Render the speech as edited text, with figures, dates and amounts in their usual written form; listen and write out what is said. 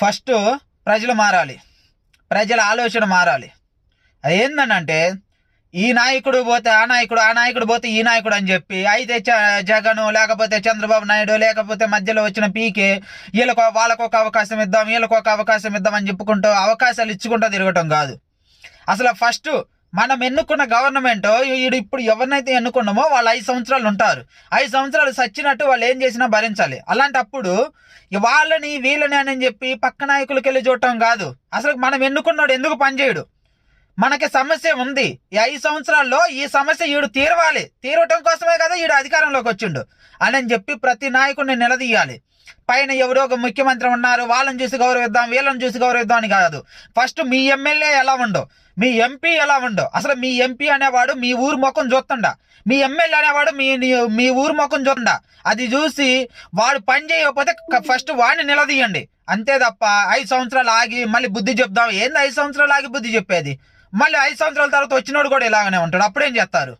First ప్రజలు మారాలి, ప్రజల ఆలోచన మారాలి. అది ఏందనంటే ఈ నాయకుడు పోతే ఆ నాయకుడు, ఆ నాయకుడు పోతే ఈ నాయకుడు అని చెప్పి అయితే జగన్ లేకపోతే చంద్రబాబు నాయుడు లేకపోతే మధ్యలో వచ్చిన పీకే వాళ్ళకు ఒక అవకాశం ఇద్దాం, వీళ్ళకు ఒక అవకాశం ఇద్దాం అని చెప్పుకుంటూ అవకాశాలు ఇచ్చుకుంటూ తిరగటం కాదు. అసలు ఫస్ట్ మనం ఎన్నుకున్న గవర్నమెంట్ ఇప్పుడు ఎవరినైతే ఎన్నుకున్నామో వాళ్ళు 5 సంవత్సరాలు ఉంటారు. 5 సంవత్సరాలు సచ్చినట్టు వాళ్ళు ఏం చేసినా భరించాలి. అలాంటప్పుడు వాళ్ళని వీళ్ళని అని చెప్పి పక్క నాయకులకి వెళ్ళి చూడటం కాదు. అసలు మనం ఎన్నుకున్నాడు ఎందుకు పనిచేయడు? మనకి సమస్య ఉంది. ఈ 5 సంవత్సరాల్లో ఈ సమస్య ఈడు తీరవటం కోసమే కదా ఈడు అధికారంలోకి వచ్చిండు అని చెప్పి ప్రతి నాయకుడిని నిలదీయాలి. పైన ఎవరో ఒక ముఖ్యమంత్రి ఉన్నారు, వాళ్ళని చూసి గౌరవిద్దాం, వీళ్ళని చూసి గౌరవిద్దాం అని కాదు. ఫస్ట్ మీ ఎమ్మెల్యే ఎలా ఉండో, మీ ఎంపీ ఎలా ఉండో, అసలు మీ ఎంపీ అనేవాడు మీ ఊరు ముఖం చూస్తుండా, మీ ఎమ్మెల్యే అనేవాడు మీ ఊరు ముఖం చూస్తుండా. అది చూసి వాడు పని చేయకపోతే ఫస్ట్ వాడిని నిలదీయండి. అంతే తప్ప 5 సంవత్సరాలు ఆగి మళ్ళీ బుద్ధి చెప్దాం. ఏంది 5 సంవత్సరాలు ఆగి బుద్ధి చెప్పేది? మళ్ళీ 5 సంవత్సరాల తర్వాత వచ్చినోడు కూడా ఇలాగనే ఉంటాడు. అప్పుడేం చేస్తారు?